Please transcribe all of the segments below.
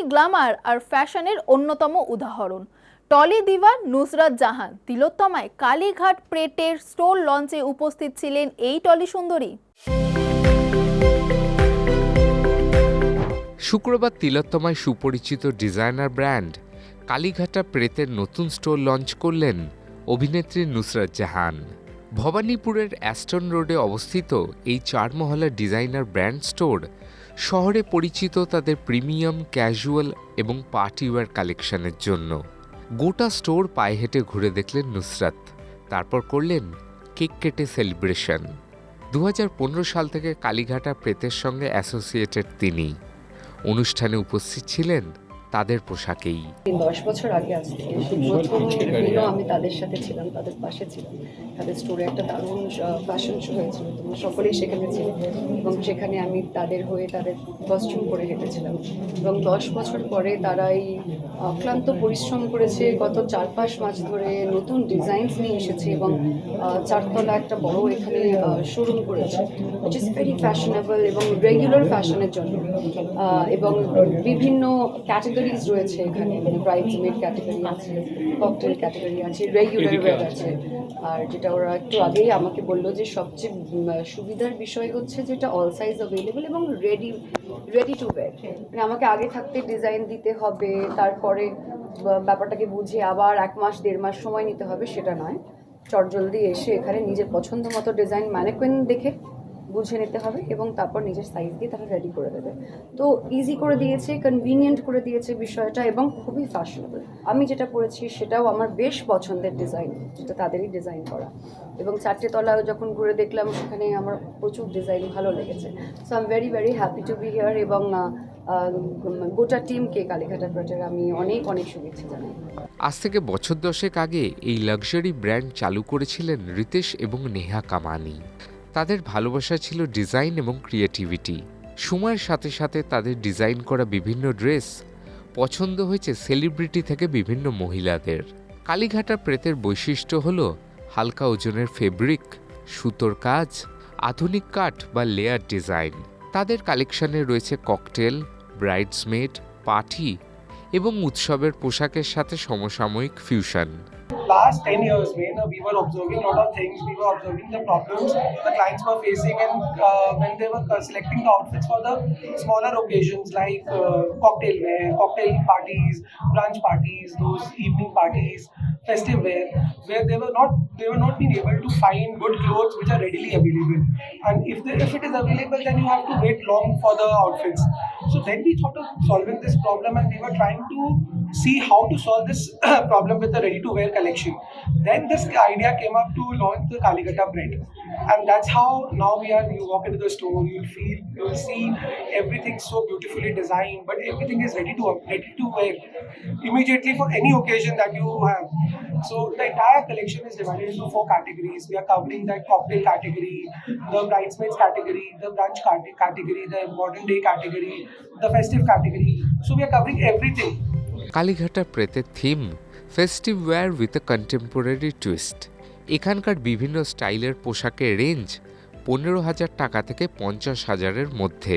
Pakistani Glamour আর ফ্যাশনের অন্যতম উদাহরণ। Trolley Diva Nusrat Jahan তিলোত্তমায় Kalighat প্রেটের store লঞ্চে উপস্থিত ছিলেন এই টলি সুন্দরী। শুক্রবার তিলোত্তমায় সুপরিচিত ডিজাইনার ব্র্যান্ড কালীঘাটা প্রেতের নতুন স্টোর লঞ্চ করলেন অভিনেত্রী নুসরাত জাহান। ভবানীপুরের অ্যাস্টন রোডে অবস্থিত এই 4 মহলার ডিজাইনার ব্র্যান্ড স্টোর শহরে পরিচিত তাদের প্রিমিয়াম, ক্যাজুয়াল এবং পার্টিওয়্যার কালেকশনের জন্য। গোটা স্টোর পায়ে হেঁটে ঘুরে দেখলেন নুসরাত, তারপর করলেন কেক কেটে সেলিব্রেশন। 2015 সাল থেকে কালীঘাটা প্রেতের সঙ্গে অ্যাসোসিয়েটেড তিনি। অনুষ্ঠানে উপস্থিত ছিলেন তাদের পোশাকেই। 10 বছর আগে আজকে প্রথম দিনও আমি তাদের সাথে ছিলাম, তাদের পাশে ছিলাম। তাদের স্টোরে একটা দারুণ ফ্যাশন শো হয়েছিল, তোমরা সকলেই সেখানে ছিলে এবং সেখানে আমি তাদের হয়ে তাদের কস্টিউম পরে হেঁটেছিলাম। এবং 10 বছর পরে তারা এই অক্লান্ত পরিশ্রম করেছে, গত 4-5 মাস ধরে নতুন ডিজাইনস নিয়ে এসেছে এবং 4 তলা একটা বড় এখানে শোরুম করেছে, উইচ ইজ ভেরি ফ্যাশনেবল এবং রেগুলার ফ্যাশনের জন্য। এবং বিভিন্ন ক্যাটাগরিজ রয়েছে এখানে, মানে ব্রাইডসমেড ক্যাটাগরি আছে, ককটেল ক্যাটাগরি আছে, রেগুলার ওয়্যার আছে। আর যেটা ওরা একটু আগেই আমাকে বললো যে সবচেয়ে সুবিধার বিষয় হচ্ছে যেটা অল সাইজ অ্যাভেলেবল এবং রেডি টু ওয়্যার। মানে আমাকে আগে থাকতে ডিজাইন দিতে হবে, তারপরে ব্যাপারটাকে বুঝে আবার 1 মাস 1.5 মাস সময় নিতে হবে, সেটা নয়। চটজলদি এসে এখানে নিজের পছন্দ মতো ডিজাইন ম্যানেকুইন দেখে বুঝে নিতে হবে এবং তারপর নিজের সাইজ দিয়ে তারা রেডি করে দেবে। তো ইজি করে দিয়েছে, কনভিনিয়েন্ট করে দিয়েছে বিষয়টা এবং খুবই ফ্যাশনেবল। আমি যেটা পরেছি সেটাও আমার বেশ পছন্দের ডিজাইন, যেটা তাদেরই ডিজাইন করা। এবং 4টে তলা যখন ঘুরে দেখলাম সেখানে আমার প্রচুর ডিজাইন ভালো লেগেছে। So I am very very happy to B here এবং গোটা টিমকে কালীঘাটা প্রেটের আমি অনেক অনেক শুভেচ্ছা জানাই। আজ থেকে বছর 10 আগে এই লাক্সারি ব্র্যান্ড চালু করেছিলেন রিতেশ এবং নেহা কামানি। তাদের ভালোবাসা ছিল ডিজাইন এবং ক্রিয়েটিভিটি। সময়ের সাথে সাথে তাদের ডিজাইন করা বিভিন্ন ড্রেস পছন্দ হয়েছে সেলিব্রিটি থেকে বিভিন্ন মহিলাদের। কালীঘাটা প্রেতের বৈশিষ্ট্য হল হালকা ওজনের ফেব্রিক, সুতোর কাজ, আধুনিক কাঠ বা লেয়ার ডিজাইন। তাদের কালেকশনে রয়েছে ককটেল, ব্রাইডসমেড, পার্টি এবং উৎসবের পোশাকের সাথে সমসাময়িক fusion. Last 10 years, we were observing a lot of things. We were observing the problems the clients were facing, and when they were selecting the outfits for the smaller occasions like cocktail wear, cocktail parties, brunch parties, those evening parties, festive wear, where they were not being able to find good clothes which are readily available. And if it is available, then you have to wait long for the outfits. So then we thought of solving this problem, and we were trying to see how to solve this problem with the ready-to-wear collection. Then this idea came up to launch the Kaligata brand, and that's how now you walk into the store, you'll see everything so beautifully designed, but everything is ready to wear immediately for any occasion that you have. So the entire collection is divided into 4 categories. We are covering the cocktail category, the bridesmaids category, the brunch category, the modern day category, the festive category. So we are covering everything. কালীঘাটা প্রেতের theme festive wear with a contemporary twist. এখানকার বিভিন্ন স্টাইলের পোশাকের range 15,000 টাকা থেকে 50,000-এর মধ্যে।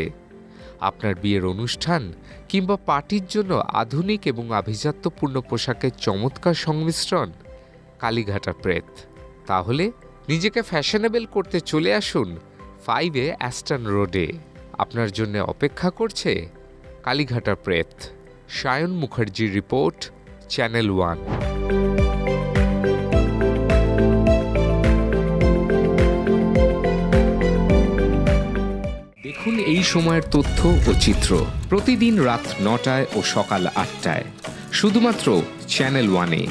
আপনার বিয়ের অনুষ্ঠান কিংবা পার্টির জন্য আধুনিক এবং আভিজাত্যপূর্ণ পোশাকের চমৎকার সংমিশ্রণ কালীঘাটা প্রেত। তাহলে নিজেকে ফ্যাশনেবল করতে চলে আসুন 5 অ্যাস্টন রোডে। আপনার জন্য অপেক্ষা করছে কালীঘাটা প্রেত। সায়ন মুখার্জির রিপোর্ট, চ্যানেল 1। দেখুন এই সময়ের তথ্য ও চিত্র প্রতিদিন রাত 9টায় ও সকাল 8টায় শুধুমাত্র চ্যানেল 1-এ।